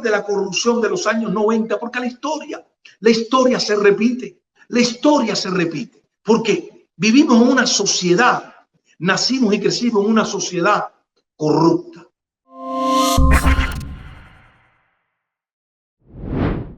de la corrupción de los años 90, porque la historia se repite, la historia se repite, porque vivimos en una sociedad, nacimos y crecimos en una sociedad corrupta.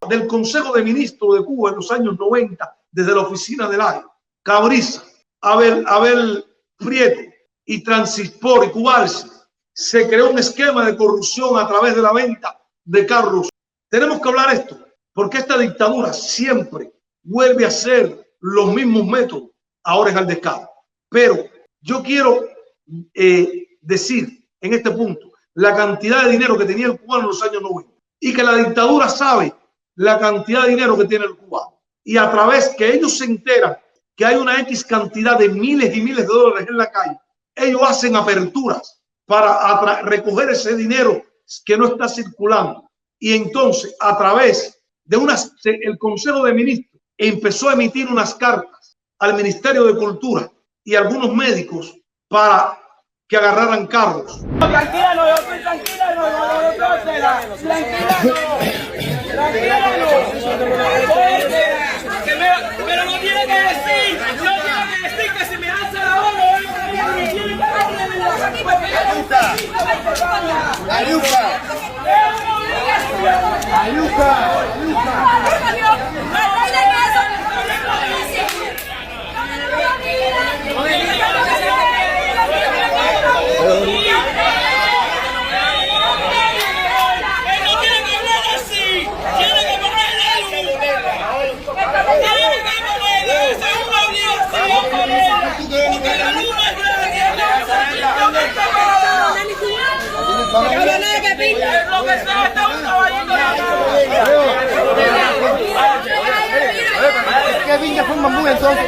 Del Consejo de Ministros de Cuba en los años 90, desde la oficina del AIE, Cabriza, Abel Prieto y Transispor y Cubalsi, se creó un esquema de corrupción a través de la venta de carros. Tenemos que hablar esto, porque esta dictadura siempre vuelve a ser los mismos métodos, ahora es al descaro. Pero yo quiero decir en este punto la cantidad de dinero que tenía el cubano en los años 90 y que la dictadura sabe la cantidad de dinero que tiene el cubano. Y a través que ellos se enteran que hay una X cantidad de miles y miles de dólares en la calle, ellos hacen aperturas para recoger ese dinero que no está circulando. Y entonces, a través de el Consejo de Ministros empezó a emitir unas cartas al Ministerio de Cultura y a algunos médicos para que agarraran carros. Tranquila, no, yo estoy tranquila, pero no tiene que decir, que si me hace la hora, ¿Qué viña fue un bambú entonces?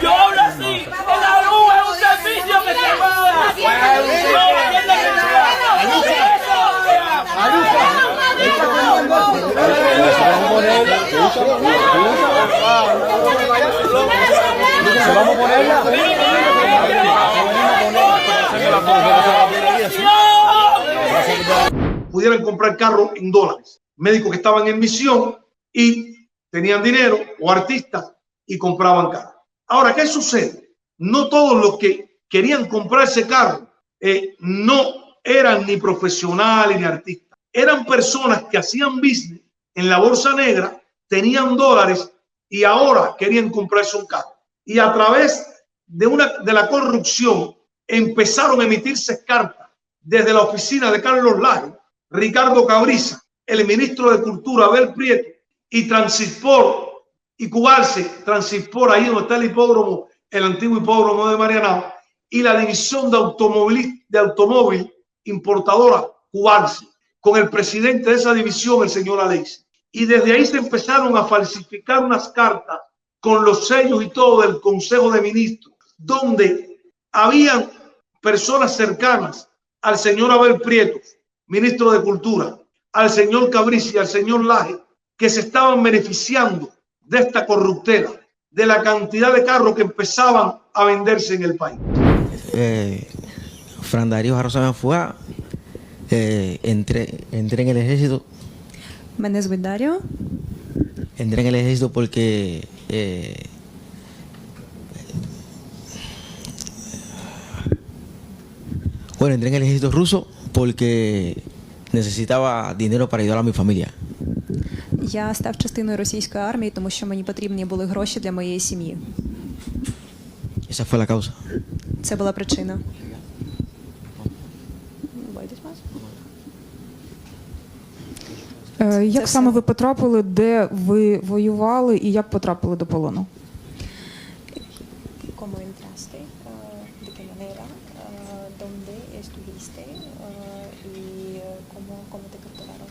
Yo hablo así. La luz es un servicio que se paga. Vamos a ponerla. Pudieran comprar carros en dólares. Médicos que estaban en misión y tenían dinero, o artistas, y compraban carros. Ahora, ¿qué sucede? No todos los que querían comprar ese carro no eran ni profesionales ni artistas. Eran personas que hacían business en la bolsa negra, tenían dólares y ahora querían comprarse un carro. Y a través de la corrupción empezaron a emitirse cartas desde la oficina de Carlos Laje, Ricardo Cabriza, el ministro de Cultura Abel Prieto y Transispor y Cubalsi, Transispor ahí donde está el hipódromo, el antiguo hipódromo de Marianao, y la división de automóvil importadora Cubalsi, con el presidente de esa división, el señor Alexis. Y desde ahí se empezaron a falsificar unas cartas con los sellos y todo del Consejo de Ministros, donde habían personas cercanas al señor Abel Prieto, ministro de Cultura, al señor Cabriza y al señor Laje, que se estaban beneficiando de esta corruptela, de la cantidad de carros que empezaban a venderse en el país. Fran Darío Jarrosa Fuá, entré en el ejército. Мене звуть Даріо. Entré en el ejército porque bueno, entré en el ejército ruso porque necesitaba dinero para ayudar a mi familia. Я став частиною російської армії, тому що мені потрібні були гроші для моєї сім'ї. Esa fue la causa. Це була причина. Як саме ви потрапили, де ви воювали і як потрапили до полону? ¿Cómo entraste? ¿De qué manera? ¿Dónde estuviste? ¿Y cómo te capturaron?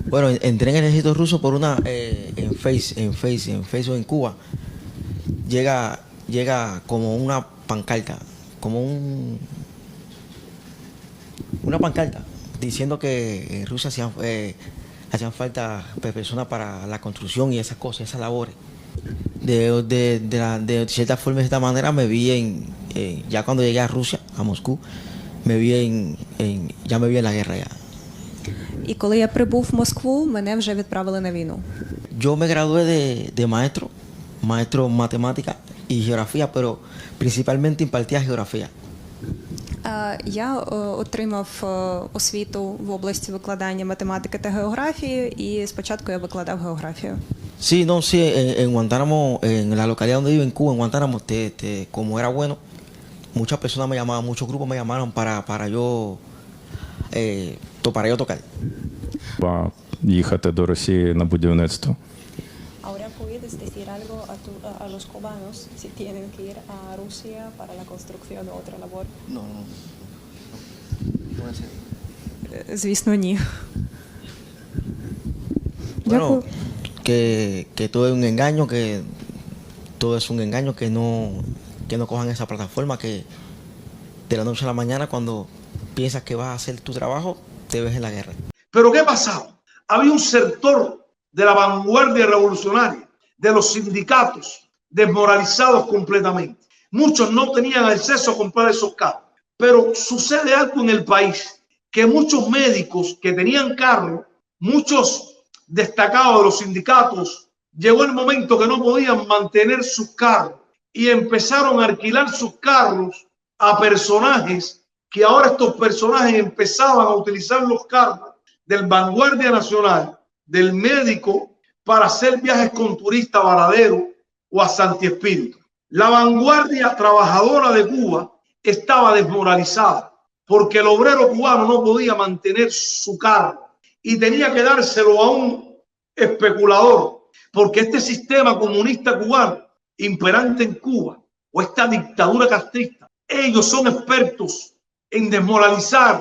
Bueno, entré en el ejército ruso por una en Facebook en Cuba. Llega como una pancarta, como una pancarta diciendo que en Rusia la hacían falta personas para la construcción y esas cosas, esas labores. De cierta forma, de esta manera, me vi ya cuando llegué a Rusia, a Moscú, ya me vi en la guerra ya. І коли я прибув в Москву, мене вже відправили на війну. Yo me gradué de maestro en matemática y geografía, pero principalmente impartía geografía. Я отримав освіту в області викладання математики та географії, і спочатку я викладав географію. Sí, no, sí, en Guantánamo, en la localidad donde vivo, en Cuba, en Guantánamo, como era bueno, muchas personas me llamaban, muchos grupos me llamaron para yo tocar. Їхати до Росії на будівництво. Ahora puedes decir algo a los cubanos si tienen que ir a Rusia para la construcción de otra labor. No. Puede ser. Звісно, ні. Bueno, que todo es un engaño, que todo es un engaño, que no cojan esa plataforma, que de la noche a la mañana, cuando piensas que vas a hacer tu trabajo, te ves en la guerra. Pero ¿qué pasaba? Había un sector de la vanguardia revolucionaria, de los sindicatos, desmoralizados completamente. Muchos no tenían acceso a comprar esos carros. Pero sucede algo en el país, que muchos médicos que tenían carros, muchos destacados de los sindicatos, llegó el momento que no podían mantener sus carros y empezaron a alquilar sus carros a personajes, que ahora estos personajes empezaban a utilizar los carros del Vanguardia Nacional, del médico, para hacer viajes con turistas a Varadero o a Santi Espíritu. La vanguardia trabajadora de Cuba estaba desmoralizada porque el obrero cubano no podía mantener su carro y tenía que dárselo a un especulador, porque este sistema comunista cubano imperante en Cuba, o esta dictadura castrista, ellos son expertos en desmoralizar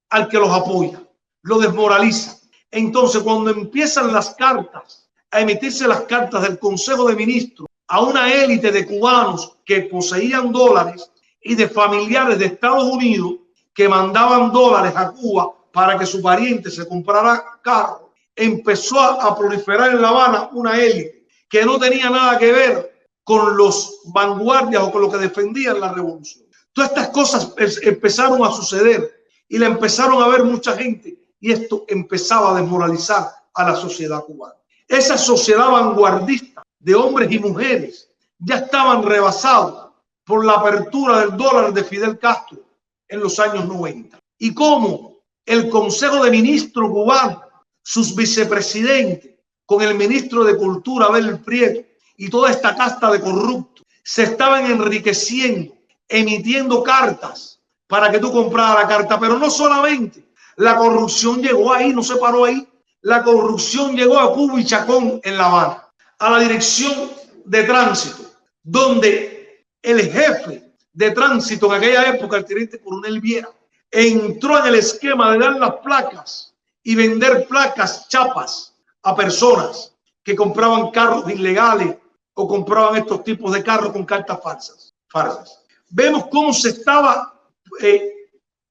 al que los apoya, lo desmoralizan. Entonces, cuando empiezan las cartas, a emitirse las cartas del Consejo de Ministros a una élite de cubanos que poseían dólares y de familiares de Estados Unidos que mandaban dólares a Cuba para que su pariente se comprara carro, empezó a proliferar en La Habana una élite que no tenía nada que ver con los vanguardias o con lo que defendían la revolución. Todas estas cosas empezaron a suceder y la empezaron a ver mucha gente, y esto empezaba a desmoralizar a la sociedad cubana. Esa sociedad vanguardista de hombres y mujeres ya estaban rebasados por la apertura del dólar de Fidel Castro en los años 90. Y cómo el Consejo de Ministros cubano, sus vicepresidentes, con el ministro de Cultura, Abel Prieto, y toda esta casta de corruptos, se estaban enriqueciendo, emitiendo cartas para que tú compraras la carta. Pero no solamente la corrupción llegó ahí, no se paró ahí. La corrupción llegó a Cuba y Chacón en La Habana, a la dirección de tránsito, donde el jefe de tránsito en aquella época, el teniente coronel Viera, entró en el esquema de dar las placas y vender placas chapas a personas que compraban carros ilegales o compraban estos tipos de carros con cartas falsas. Vemos cómo se estaba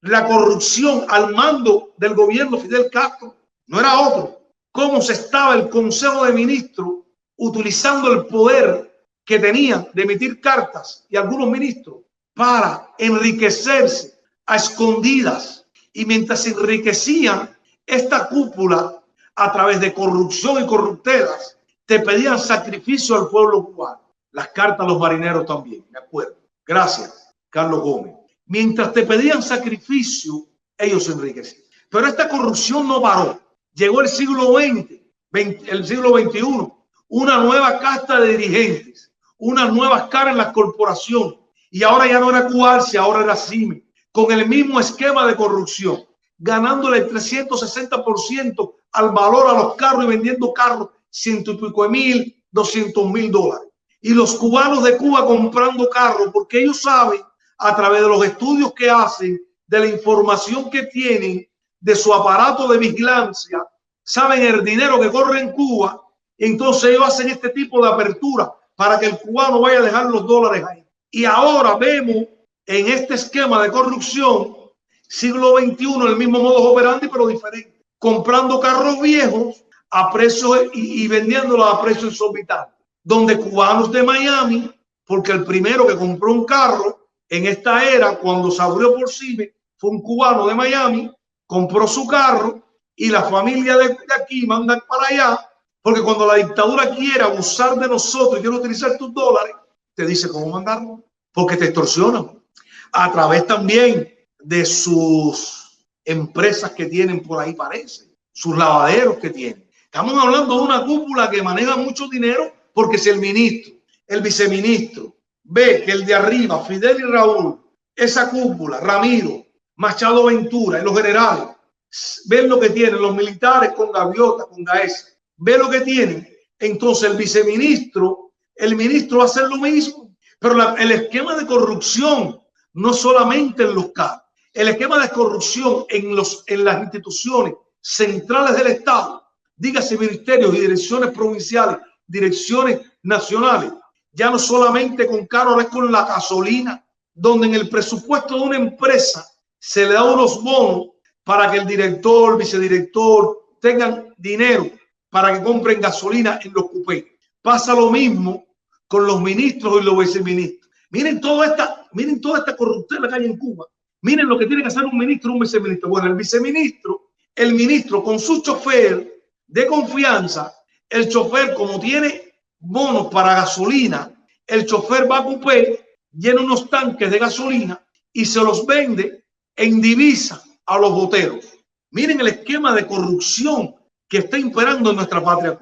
la corrupción al mando del gobierno Fidel Castro. No era otro. Cómo se estaba el Consejo de Ministros utilizando el poder que tenían de emitir cartas y algunos ministros para enriquecerse a escondidas. Y mientras se enriquecían, esta cúpula, a través de corrupción y corruptelas, te pedían sacrificio al pueblo cubano. Las cartas a los marineros también, me acuerdo. Gracias, Carlos Gómez. Mientras te pedían sacrificio, ellos se enriquecían. Pero esta corrupción no paró. Llegó el siglo XX, el siglo XXI, una nueva casta de dirigentes, unas nuevas caras en las corporaciones. Y ahora ya no era Cuarcia, ahora era CIME, con el mismo esquema de corrupción, ganándole el 360% al valor a los carros y vendiendo carros $100 y pico de mil, $200,000. Y los cubanos de Cuba comprando carros, porque ellos saben, a través de los estudios que hacen, de la información que tienen, de su aparato de vigilancia, saben el dinero que corre en Cuba, y entonces ellos hacen este tipo de apertura para que el cubano vaya a dejar los dólares ahí. Y ahora vemos en este esquema de corrupción, siglo XXI, el mismo modo operandi, pero diferente. Comprando carros viejos a precios y vendiéndolos a precios exorbitantes. Donde cubanos de Miami, porque el primero que compró un carro en esta era, cuando se abrió por CIME, fue un cubano de Miami, compró su carro y la familia de aquí mandan para allá, porque cuando la dictadura quiere abusar de nosotros y quiere utilizar tus dólares, te dice cómo mandarlo, porque te extorsionan a través también de sus empresas que tienen por ahí, parece, sus lavaderos que tienen. Estamos hablando de una cúpula que maneja mucho dinero, porque si el ministro, el viceministro, ve que el de arriba, Fidel y Raúl, esa cúpula, Ramiro, Machado Ventura y los generales, ven lo que tienen los militares con gaviota, con gaesa, ve lo que tienen, entonces el viceministro, el ministro va a hacer lo mismo. Pero el esquema de corrupción, no solamente en los cargos, el esquema de corrupción en las instituciones centrales del Estado, dígase ministerios y direcciones provinciales, direcciones nacionales, ya no solamente con carro, es con la gasolina, donde en el presupuesto de una empresa se le da unos bonos para que el director, vicedirector tengan dinero para que compren gasolina en los cupés. Pasa lo mismo con los ministros y los viceministros. Miren toda esta corrupción que hay en Cuba. Miren lo que tiene que hacer un ministro y un viceministro. Bueno, el ministro con su chofer de confianza, el chofer como tiene bonos para gasolina, el chofer va a cupé, llena unos tanques de gasolina y se los vende en divisa a los boteros. Miren el esquema de corrupción que está imperando en nuestra patria.